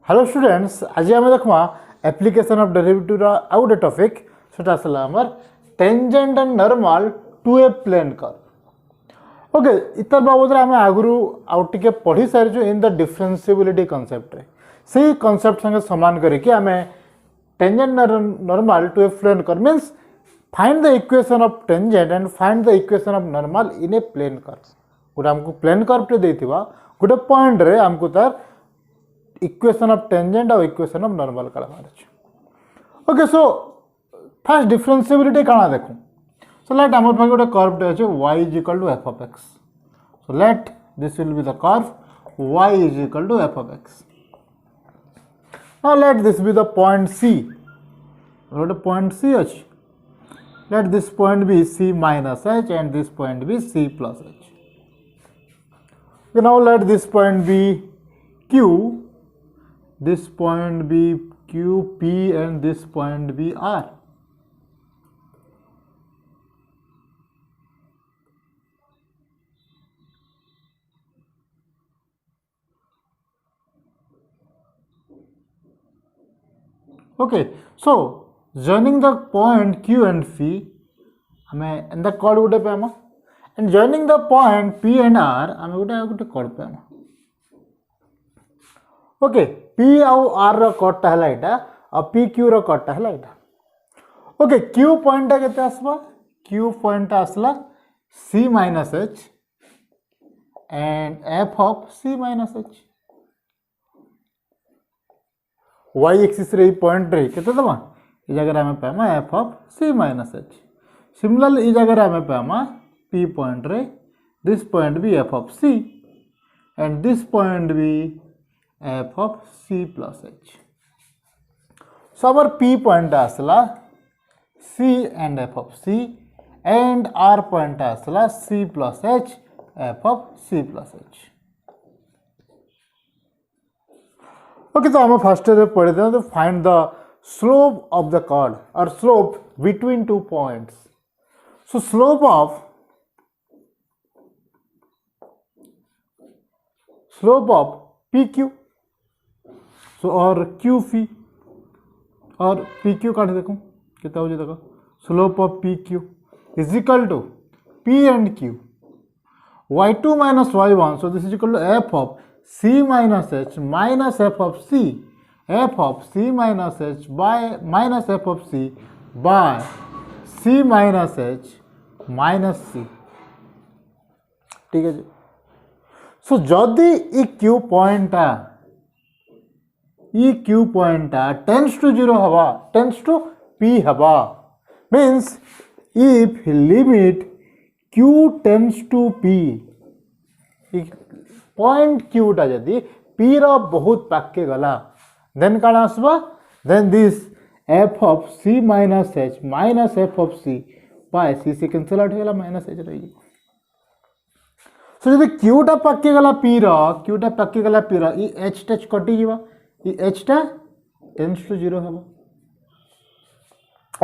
Hello students, आज आम देखा एप्लिकेशन ऑफ डेरिवेटिव आउ गोटे टॉपिक सेटा आसला हमर tangent and normal to a plane curve. Okay, इतर बाबद आम आगु आउ टिके पढ़ी सारी इन द डिफरेंशिएबिलिटी कांसेप्ट रे से कांसेप्ट संगे समान करके आम tangent normal to a plane curve means find the equation of tangent and find the equation of normal in a plane curve. गोटे आमको प्लेन कर्व टे देथिबा गोटे पॉइंट रे आमको तार इक्वेशन ऑफ टेंजेंट और इक्वेशन ऑफ नॉर्मल काढ मार अछि। ओके, सो फर्स्ट डिफरेंशिएबिलिटी काना देखो। सो लेट हमर पाखे गोटे कर्व टे अछि y is equal to f of x। So let this will be the curve y is equal to f of x। Now let this be the point c। गोटे point c अछि। Let this point be c minus h and this point be c plus h. Okay, now let this point be q, this point be qp and this point be r. Okay, so joining the point q and p हमें in the chord गोटे पामा and joining the point p and r हमें गोटे chord पामा। Okay, P आउ R रो कटटा हला एटा और P Q रो कटटा हला एटा। Okay, Q point केते आसबा? Q point आसला C minus H and F of C minus H। Y axis रे पॉइंट रे केते दबा? ई जगह हमें पामा F of C minus H। Similarly ई जगह हमें पामा P पॉइंट रे दिस पॉइंट भी F of C and this point भी f of c plus h. So our p point asla c and f of c and r point asla c plus h f of c plus h. Okay, so हम first step पढ़े थे तो find the slope of the chord or slope between two points. So slope of pq so और qp और pq काट देखो कितना हो देखो slope of pq is equal to p and q y2 minus y1 so this is equal to f of c minus h minus f of c minus h by minus f of c by c minus h minus c। ठीक है जी। सो जदि ई q पॉइंटा q point tends to 0 हवा tends to p हवा means if limit q tends to p point q टा जदि p रो बहुत पाके गला then काना आसबा then this f of c minus h minus f of c by c से cancel out होला minus h रही। so जदि q टा पाके गला p रो ई h टच कटि जीवा h टा tends to 0 हबो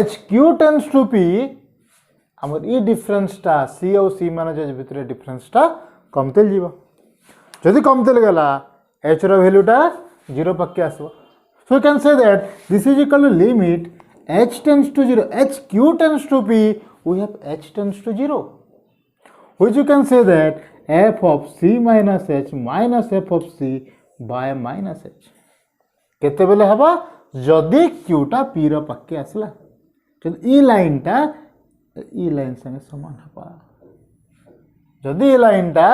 h q tends to p हमर ई डिफरेंस टा c और c माने जे भितरे डिफरेंस टा कमतेल जीवा। जदि कमतेल गला h रो वैल्यू टा 0 पक्के आसबो। So you can say that this is equal to limit h tends to 0 h q tends to p we have h tends to 0 which you can say that f of c minus h minus f of c by minus h केते बेले हबा जदि q टा p रो पक्के आसला जदि ई line संगे समान हबा जदि ई लाइन टा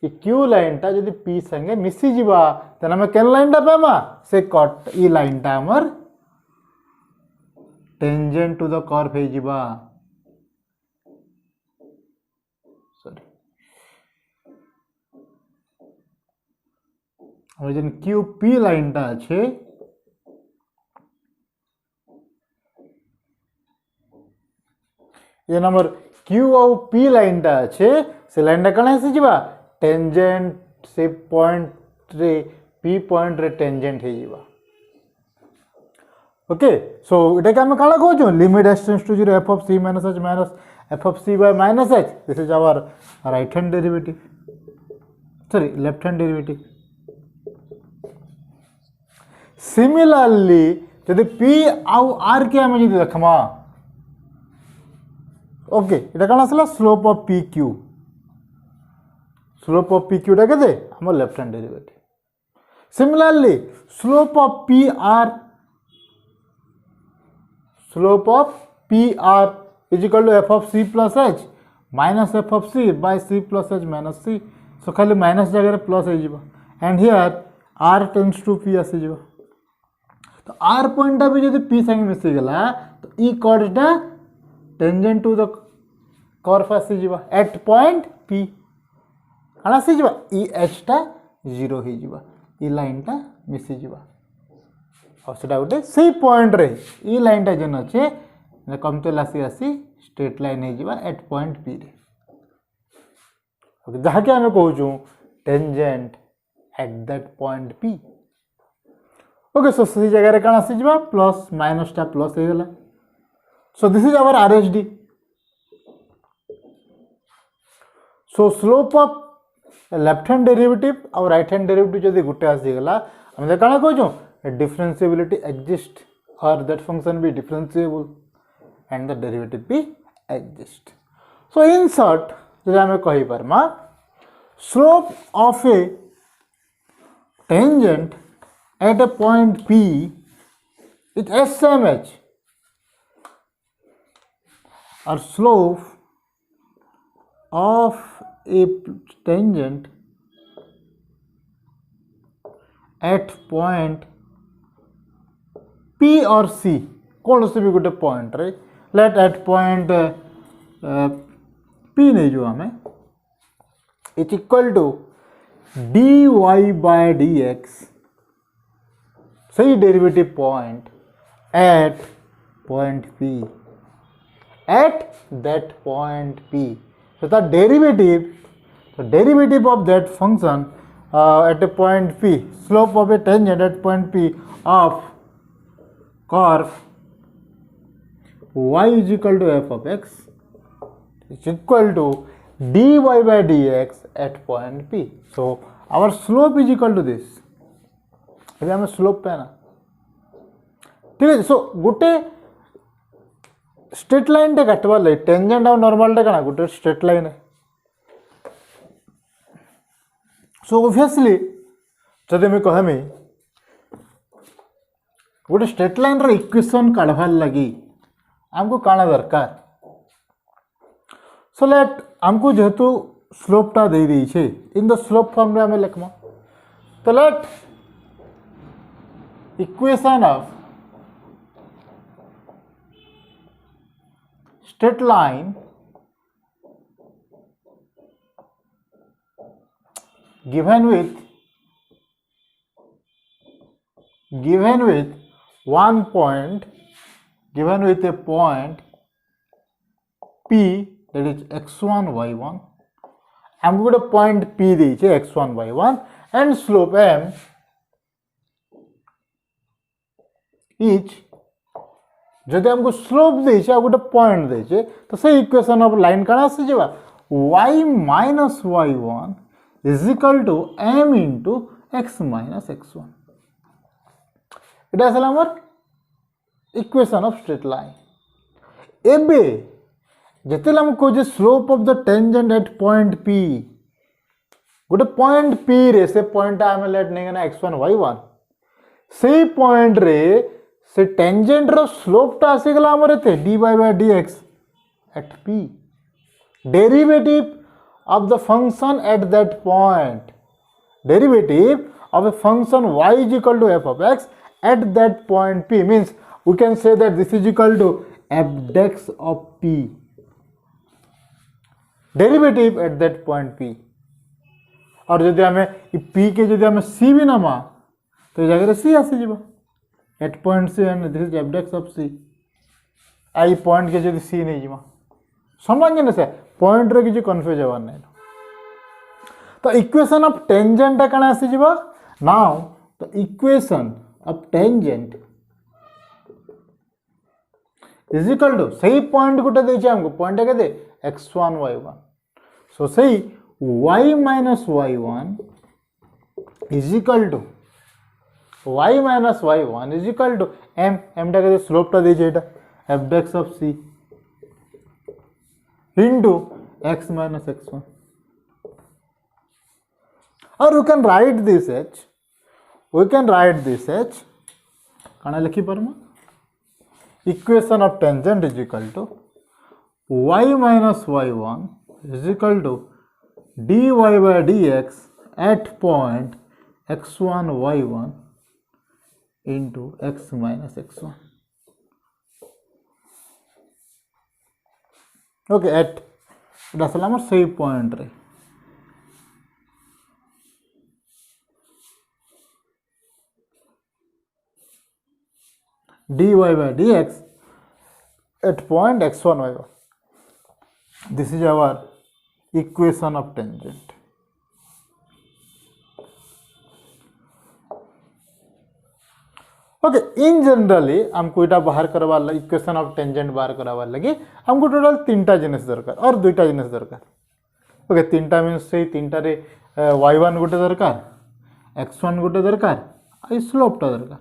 ई q लाइन टा जदि p संगे मिसी जीवा तने हम केन लाइन टा पामा से कट ई लाइन टा हमर टेंजेंट टू द कर्व हे जीवा। सॉरी और जन QP लाइन टा আছে ये नंबर Q और P लाइन टा আছে से लाइन टा कना से जीवा टेंजेंट से पॉइंट रे P पॉइंट रे टेंजेंट हे जीवा। ओके, सो इटा का हम काला कहजो limit h tends to 0 f of c minus h minus f of c by minus h this is our right hand derivative sorry left hand derivative। Similarly जदि P आउ R के आम जदि देखमा ओके इटा कौन आसला slope of P Q slope of P क्यूटा के आम left hand derivative similarly slope of P R is equal to f of c plus h minus f of c by c plus h minus c so खाली minus जगह plus हो and here R tends to P आसीज तो R पॉइंटा भी जब P संगे मिसीगला तो ई कर्वटा टेंजेंट टू द कर्व आसीज एट पॉइंट पी कौन आसीज ई एचटा जीरो हो लाइनटा मिसीज और सेटा गोटे से पॉइंट रे ई लाइनटा जेन अच्छे कमचल आसी आसी स्ट्रेट लाइन हो एट पॉइंट पी रे जहाँकि आम कहूँ tangent at that point P okay so से जगह कौन आसी प्लस माइनसटा प्लस हो गला so this is our R H D so slope of left hand derivative और राइट हैंड डेरिवेटिव जब गोटे आसीगला आम कौन कहूँ डिफरेंशिएबिलिटी एग्जिस्ट और दैट फंक्शन भी डिफरेंशिएबल एंड द डेरिवेटिव भी एग्जिस्ट सो इन शॉर्ट जब आम कहीपरमा slope of a tangent at a point P is SMH or slope of a tangent at point P or C कौन से भी गोटे point रे late at point P नहीं जो हमें it equal to dy by dx सही derivative point at point P at that point P so the derivative of that function at a point P slope of a tangent at point P of curve y is equal to f of x is equal to dy by dx at point P so our slope is equal to this अभी हमें slope पे ना ठीक है सो गोटे straight line टे काटबार लगे tangent और नॉर्मल टे कना गोटे स्ट्रेट लाइन है सो ऑब्वियसली जदि मैं कहमी गोटे स्ट्रेट लाइन रे इक्वेशन काढबार लगी हमको काना दरकार सो लेट हमको जेहेतु स्लोपटा दे दी छे इन द स्लोप फॉर्म रे हमें लिखमा तो late equation of straight line given with one point given with a point P that is x1 y1 हमको गोटे पॉइंट P दी छे x1 y1 and slope m etch जदि हमको स्लोप देछे गोटे point देछे तो से इक्वेशन ऑफ लाइन कौन आसी जबा y minus y1 is equal to m into x minus x1 इटा आसला हमर इक्वेशन ऑफ स्ट्रेट लाइन एबे जते हम को slope of the tangent at point P गोटे पॉइंट P रे से पॉइंट आम लेट नहीं ना x1 y1 से पॉइंट रे से टेंजेंट रो स्लोप टा आसीगला हमर एते dy by dx at P derivative of the function at that point derivative of a function y is equal to f of x at that point P means we can say that this is equal to f dex of P derivative at that point P और जदि हमें P के जदि हमें C भी नमा तो जगह C आसी जीवा at point C and this is f dex of C आई पॉइंट के जदि C नहीं जीवा समझ ना से पॉइंट रे किसी कंफ्यूज होवार नहीं तो इक्वेशन ऑफ टेंजेंट कण आसी जीवा नाउ तो equation of tangent is equal to सही पॉइंट गोटे देछे हमको पॉइंट के x1 y1 सो सही y minus y1 is equal to y minus y1 is equal to m टा के स्लोप टा दीजिए एटा f dash of c into x minus x1 और we can write this h काना लिखि परमा equation of tangent is equal to y minus y1 is equal to dy by dx at point x1 y1 into x minus x1. Okay, at এটা আসলে আমার সেই point রে dy by dx at point x1 y1. This is our equation of tangent. Okay in generally हमको इटा बाहर करवा equation of tangent बाहर करवा लगी हमको टोटल तीनटा जिनिस दरकार और दुईटा जिनिस दरकार ओके तीनटा मीन्स से तीनटा रे y1 गोटे दरकार x1 गोटे दरकार आ स्लोपटा दरकार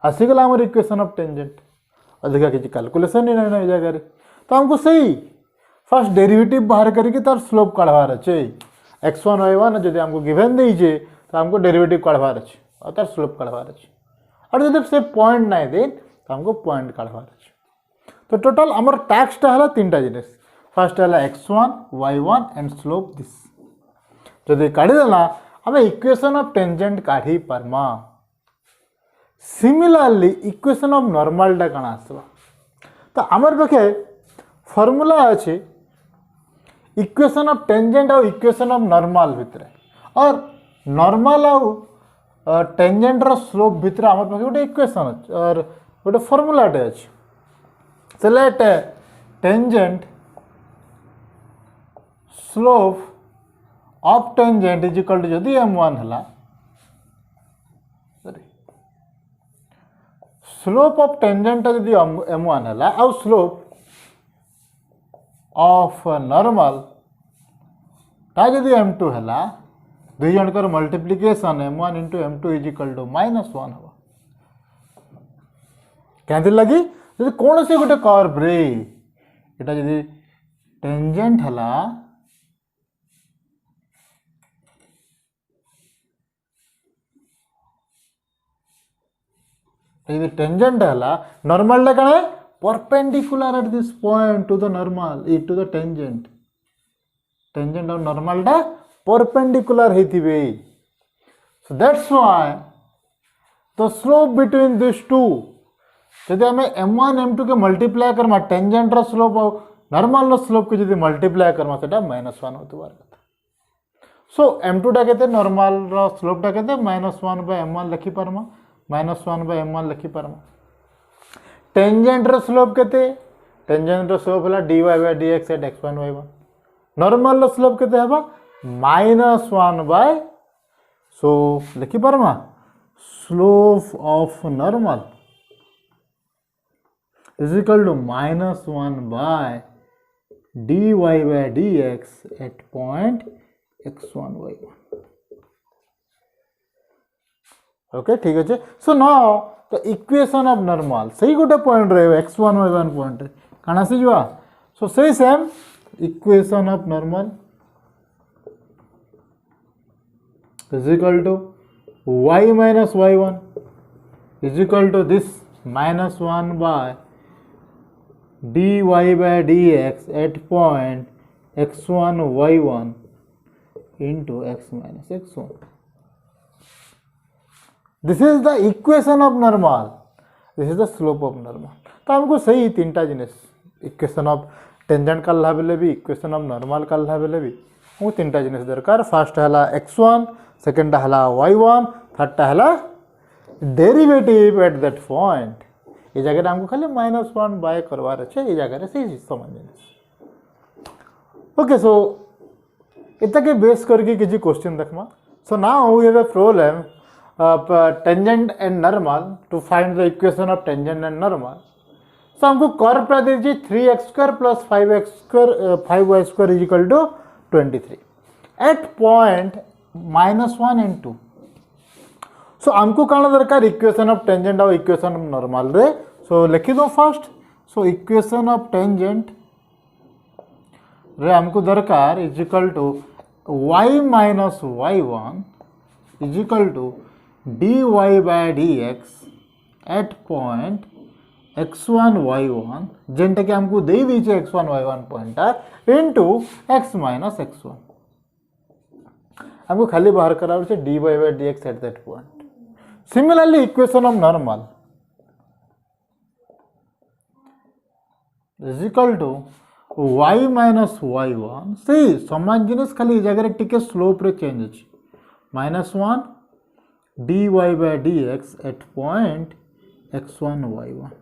आसीगला हमर इक्वेशन ऑफ टेंजेंट अधिका किसी कैलकुलेशन ही नहीं जगह तो हमको सही फर्स्ट डेरिवेटिव बाहर करके तार स्लोप काढ़वार अच्छे x1 y1 जब हमको गिवन दीजिए तो हमको डेरिवेटिव काढ़वार अच्छे और तार स्लोप काढ़वार अच्छे और जब से पॉइंट नहीं दे तो हमको पॉइंट काढ़वार अच्छे तो टोटल हमर टैक्सटा है तीनटा जिनिस फर्स्ट है x1 y1 and slope this जब काढ़ीदेला आम इक्वेशन ऑफ टेंजेंट काढ़ी पार्मा सिमिलरली इक्वेशन ऑफ नॉर्मलटा कण आसवा तो आमर पाखे फॉर्मूला अच्छे इक्वेशन ऑफ टेंजेंट और इक्वेशन ऑफ नॉर्मल भितर और नॉर्मल और टेंजेंट रो स्लोप भितर आमर पाखे गोटे इक्वेशन अच्छे और गोटे फॉर्मूलाटे अच्छे से let tangent slope of tangent is equal to जदि m1 है स्लोप ऑफ टेंजेंट जदि m1 है आउ स्लोप ऑफ नॉर्मल ता जदि m2 है दुई जनकर multiplication m1 into m2 is equal to -1 हम क्या लगी जब कौन से गोटे कर्व रे एटा जदि टेंजेंट है टेंजेंट है नॉर्मल कण perpendicular at this point to the normal to the tangent tangent और नॉर्मल टा परपेंडिकुलर होइथिबे so that's why the slope between this two जदि आम m1 m2 के मल्टीप्लाई करमा टेंजेंट रो स्लोप और नॉर्मल रो स्लोप के जदि मल्टीप्लाई करमा सेटा -1 होतबार कथा सो m2 टा केते नॉर्मल रो स्लोप टा केते -1 बाय m1 लिखि परमा -1 बाय m1 लिखि परमा टेंजेंट रो स्लोप केते टेंजेंट रो स्लोप हला dy by dx at x1 y1 normal रो स्लोप केते हबा -1 बाय सो लिखि परमा slope of normal is equal to -1 by dy by dx at point x1 y1 okay ठीक अच्छे so now the equation of normal सही गोटे point रहे x1 y1 पॉइंट काना से जुआ सो सही same equation of normal is equal to y minus y1 is equal to this -1 by dy by dx at point x1 y1 into x minus x1. This is the equation of normal. This is the slope of normal. तो हमको सही तीनटा जिनिस equation of tangent का ला बेले भी equation of normal का ला बेले भी वो तीनटा जिनिस दरकार फर्स्ट है x1 सेकंड है y1 थर्ड है डेरिवेटिव एट दैट पॉइंट ये जगह हमको खाली -1 बाय करवार अच्छे ये जगह से समझ ओके सो इतना के बेस करके किसी क्वेश्चन देखमा so now we have a problem tangent and normal to find the equation of tangent and normal so हमको कर्व पर दीजिए 3x² + 5y² is equal to 23 at point -1 and 2 so आमको काना दरकार इक्वेशन ऑफ टेंजेंट और equation of normal रे so लिखि दो fast so equation of tangent रे हमको दरकार is equal to y minus y1 is equal to dy by dx at point x1 y1 जेनटा कि हमको दे दीजिए x1 y1 pointer into x minus x1 हमको खाली बाहर करा dy by dx at that point similarly equation of normal is equal to y minus y1 सी समान जिनिस खाली जगह टिके स्लोप रे चेंज अछि -1 dy by dx at point x1 y1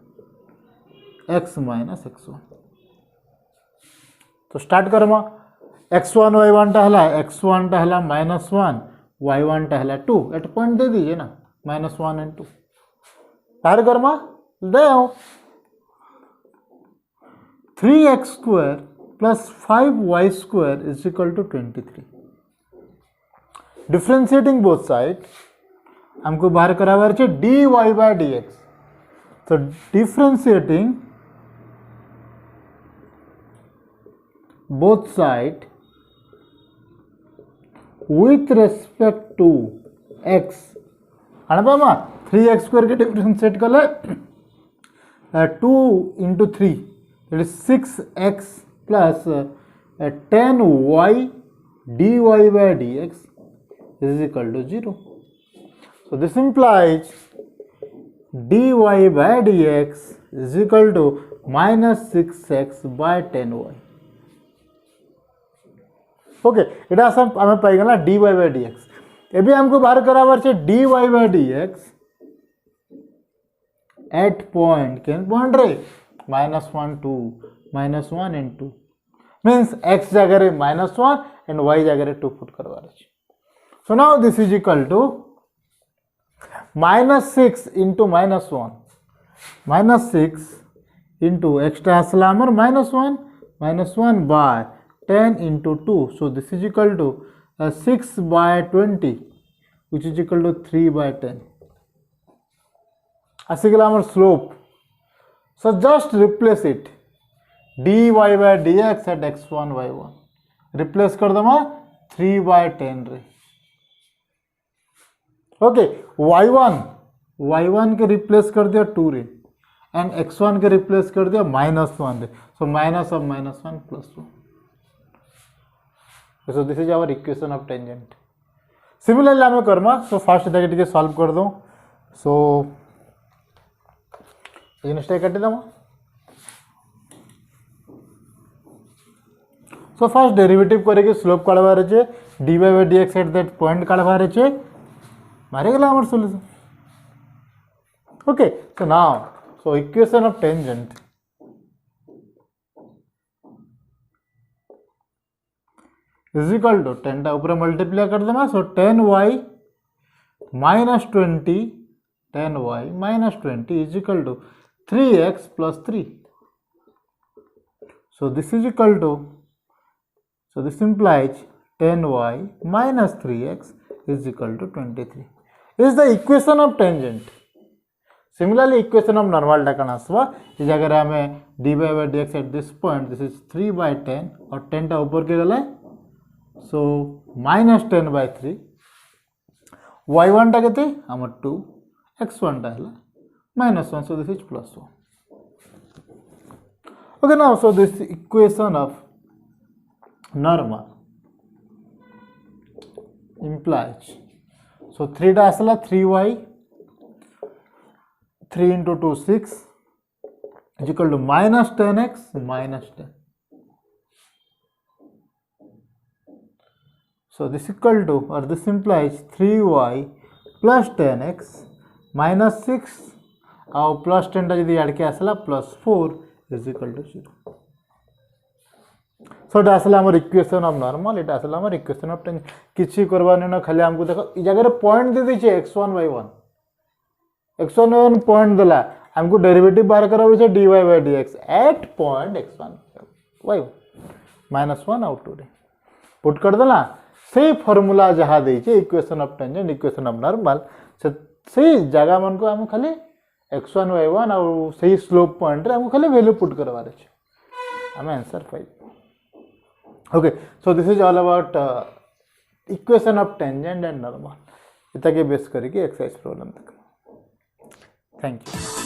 x minus x1 तो स्टार्ट करमा x1 y1 टा हला x1 टा हला -1 y1 टा हला 2 एट पॉइंट दे दीजिए ना -1 and 2 बाहर करमा दे आओ 3x square plus 5y square is equal to 23 differentiating both side हमको बाहर करावा है dy बाय dx तो differentiating both side with respect to x अणपामा 3x स्क्वायर के डिफरेंशिएट कले 2 into 3 that is 6x plus 10y dy by dx is equal to 0 so this implies dy by dx is equal to minus 6x by 10y okay इटा आम पाईगला dy by dx एबे हमको बाहर करावार छे dy by dx at point केन point रे -1 2 -1 and 2 means x जगह रे -1 and y जगह रे 2 पुट करवार छे so now this is equal to -6 into -1 -6 into extra असला हमर -1 by 10 into 2 so this is equal to 6 by 20 which is equal to 3 by 10 आसिगला हमर slope so just replace it dy by dx at x1 y1 replace कर दमा 3 by 10 रे okay y1 के replace कर दिया 2 रे एंड x1 के replace कर दिया -1 रे so minus of -1 plus 1 so this is our equation of tangent similarly आम करमा so first टे सॉल्व कर दो so जिनटा काटी दमा so first डेरिवेटिव करके स्लोप काढबार छे dy by dx at that point काढबार छे मारे गेला हमर solution okay so now so equation of tangent is equal to 10 टा ऊपर मल्टीप्लाई कर देमा सो 10y minus 20 10y minus 20 is equal to 3x plus 3 so this is equal to so this implies 10y minus 3x is equal to 23 is the equation of tangent similarly equation of normal टा कना आसवा इस जगह रे हमें dy by dx at this point this is 3 by 10 और 10 टा ऊपर के गला so minus 10 by 3 y1 टा केते हमर 2 x1 टा हला -1 so this is plus 1 okay now so this equation of normal implies so 3 टा असला 3y 3 into 2 6 is equal to minus 10x minus 10 so this equal to or this implies 3y plus 10x minus 6 और plus 10 टा यदि add के आसला plus 4 is equal to 0 so এটা আসলে আমার ইকুয়েশন অফ নরমাল এটা আসলে আমার ইকুয়েশন অফ টেন কিছু করবার না খালি हमको देखो এই জায়গায় পয়েন্ট दे दीजिए x1 y1 x1 y1 point दिला हमको डेरिवेटिव बाहर करावे छे dy by dx at point x1 y1 -1 out to put कर देला से फॉर्मूला जहाँ देइछे equation of tangent equation of normal से जगह मन को हम खाली x1 y1 और सही स्लोप पॉइंट रे हमको खाली वैल्यू पुट करवार अछि हमें आंसर पाइ okay so this is all about equation of tangent and normal इतना के बेस करके एक्सरसाइज प्रॉब्लम तक थैंक यू